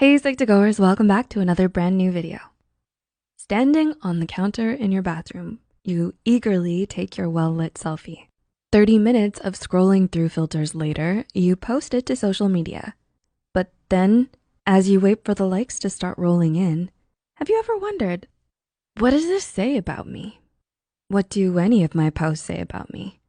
Hey Psych2Goers, welcome back to another brand new video. Standing on the counter in your bathroom, you eagerly take your well-lit selfie. 30 minutes of scrolling through filters later, you post it to social media. But then, as you wait for the likes to start rolling in, have you ever wondered, what does this say about me? What do any of my posts say about me?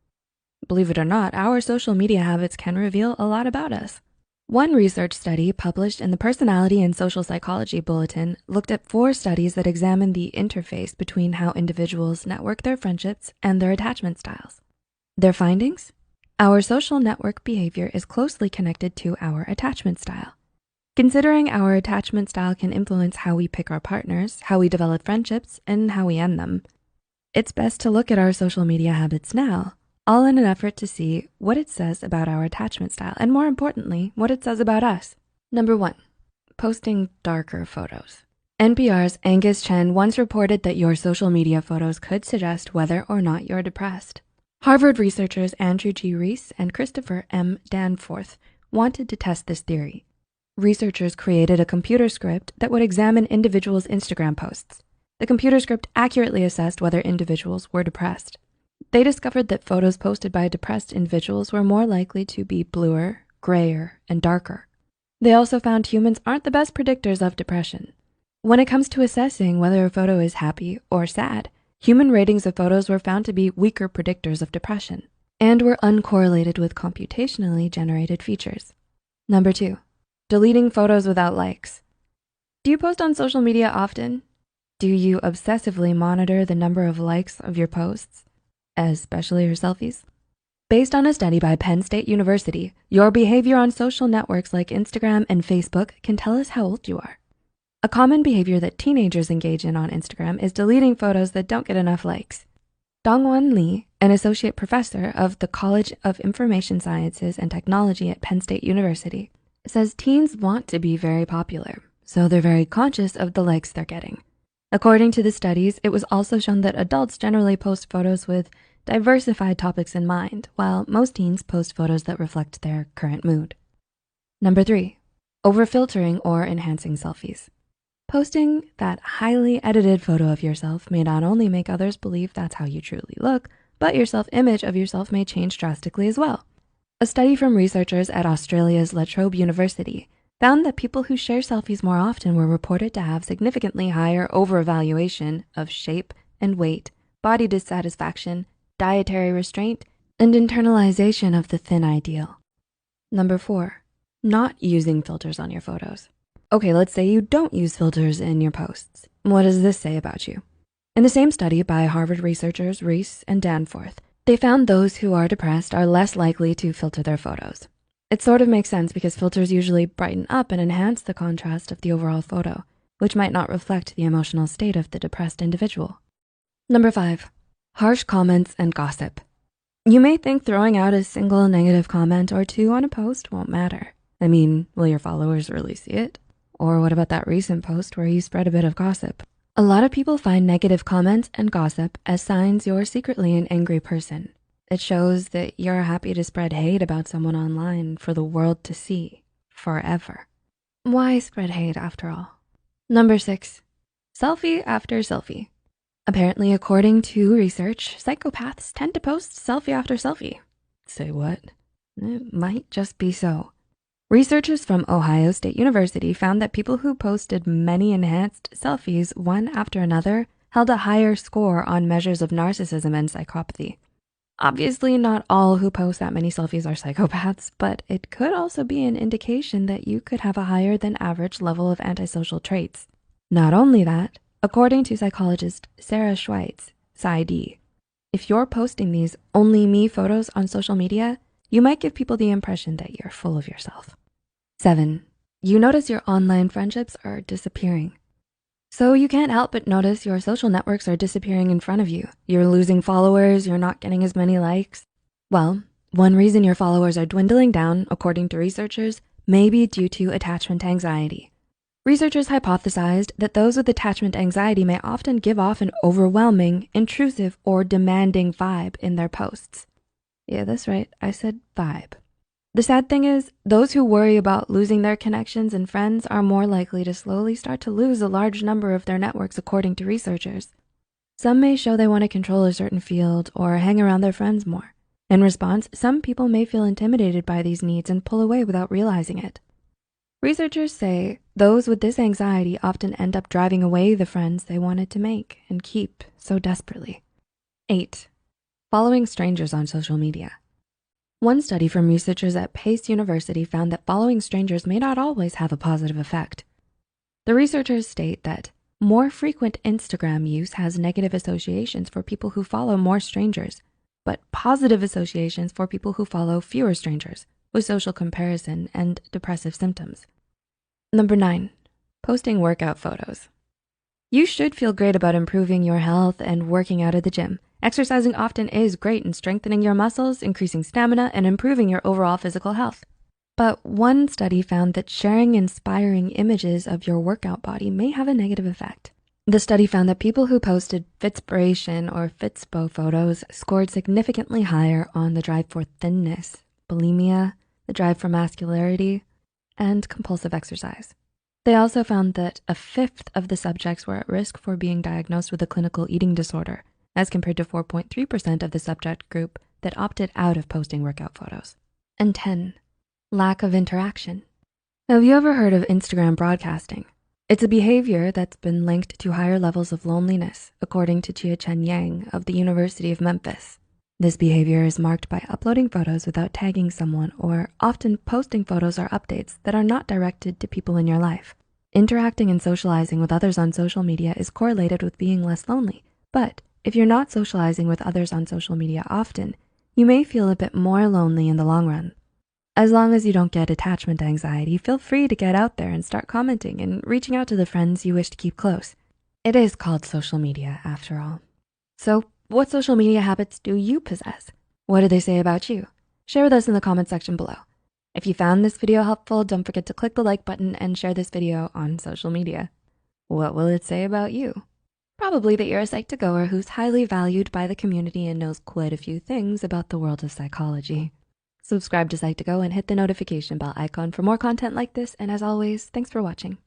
Believe it or not, our social media habits can reveal a lot about us. One research study published in the Personality and Social Psychology Bulletin looked at 4 studies that examined the interface between how individuals network their friendships and their attachment styles. Their findings? Our social network behavior is closely connected to our attachment style. Considering our attachment style can influence how we pick our partners, how we develop friendships, and how we end them, it's best to look at our social media habits now, all in an effort to see what it says about our attachment style, and more importantly, what it says about us. Number 1, posting darker photos. NPR's Angus Chen once reported that your social media photos could suggest whether or not you're depressed. Harvard researchers Andrew G. Rees and Christopher M. Danforth wanted to test this theory. Researchers created a computer script that would examine individuals' Instagram posts. The computer script accurately assessed whether individuals were depressed. They discovered that photos posted by depressed individuals were more likely to be bluer, grayer, and darker. They also found humans aren't the best predictors of depression. When it comes to assessing whether a photo is happy or sad, human ratings of photos were found to be weaker predictors of depression and were uncorrelated with computationally generated features. Number 2, deleting photos without likes. Do you post on social media often? Do you obsessively monitor the number of likes of your posts, especially your selfies? Based on a study by Penn State University, your behavior on social networks like Instagram and Facebook can tell us how old you are. A common behavior that teenagers engage in on Instagram is deleting photos that don't get enough likes. Dongwon Lee, an associate professor of the College of Information Sciences and Technology at Penn State University, says teens want to be very popular, so they're very conscious of the likes they're getting. According to the studies, it was also shown that adults generally post photos with diversified topics in mind, while most teens post photos that reflect their current mood. Number 3, over-filtering or enhancing selfies. Posting that highly edited photo of yourself may not only make others believe that's how you truly look, but your self-image of yourself may change drastically as well. A study from researchers at Australia's La Trobe University found that people who share selfies more often were reported to have significantly higher over-evaluation of shape and weight, body dissatisfaction, dietary restraint, and internalization of the thin ideal. Number 4, not using filters on your photos. Okay, let's say you don't use filters in your posts. What does this say about you? In the same study by Harvard researchers Rees and Danforth, they found those who are depressed are less likely to filter their photos. It sort of makes sense because filters usually brighten up and enhance the contrast of the overall photo, which might not reflect the emotional state of the depressed individual. Number 5, harsh comments and gossip. You may think throwing out a single negative comment or 2 on a post won't matter. I mean, will your followers really see it? Or what about that recent post where you spread a bit of gossip? A lot of people find negative comments and gossip as signs you're secretly an angry person. It shows that you're happy to spread hate about someone online for the world to see forever. Why spread hate after all? Number 6, selfie after selfie. Apparently, according to research, psychopaths tend to post selfie after selfie. Say what? It might just be so. Researchers from Ohio State University found that people who posted many enhanced selfies one after another held a higher score on measures of narcissism and psychopathy. Obviously, not all who post that many selfies are psychopaths, but it could also be an indication that you could have a higher than average level of antisocial traits. Not only that, according to psychologist Sarah Schweitz, PsyD, if you're posting these only me photos on social media, you might give people the impression that you're full of yourself. 7, you notice your online friendships are disappearing. So you can't help but notice your social networks are disappearing in front of you. You're losing followers, you're not getting as many likes. Well, one reason your followers are dwindling down, according to researchers, may be due to attachment anxiety. Researchers hypothesized that those with attachment anxiety may often give off an overwhelming, intrusive, or demanding vibe in their posts. Yeah, that's right, I said vibe. The sad thing is, those who worry about losing their connections and friends are more likely to slowly start to lose a large number of their networks, according to researchers. Some may show they want to control a certain field or hang around their friends more. In response, some people may feel intimidated by these needs and pull away without realizing it. Researchers say those with this anxiety often end up driving away the friends they wanted to make and keep so desperately. 8. Following strangers on social media. One study from researchers at Pace University found that following strangers may not always have a positive effect. The researchers state that more frequent Instagram use has negative associations for people who follow more strangers, but positive associations for people who follow fewer strangers with social comparison and depressive symptoms. Number 9, posting workout photos. You should feel great about improving your health and working out at the gym. Exercising often is great in strengthening your muscles, increasing stamina, and improving your overall physical health. But one study found that sharing inspiring images of your workout body may have a negative effect. The study found that people who posted Fitspiration or Fitspo photos scored significantly higher on the drive for thinness, bulimia, the drive for masculinity, and compulsive exercise. They also found that 1/5 of the subjects were at risk for being diagnosed with a clinical eating disorder, as compared to 4.3% of the subject group that opted out of posting workout photos. And 10, lack of interaction. Have you ever heard of Instagram broadcasting? It's a behavior that's been linked to higher levels of loneliness, according to Chia-Chen Yang of the University of Memphis. This behavior is marked by uploading photos without tagging someone or often posting photos or updates that are not directed to people in your life. Interacting and socializing with others on social media is correlated with being less lonely, but if you're not socializing with others on social media often, you may feel a bit more lonely in the long run. As long as you don't get attachment anxiety, feel free to get out there and start commenting and reaching out to the friends you wish to keep close. It is called social media after all. So what social media habits do you possess? What do they say about you? Share with us in the comment section below. If you found this video helpful, don't forget to click the like button and share this video on social media. What will it say about you? Probably that you're a Psych2Goer who's highly valued by the community and knows quite a few things about the world of psychology. Subscribe to Psych2Go and hit the notification bell icon for more content like this. And as always, thanks for watching.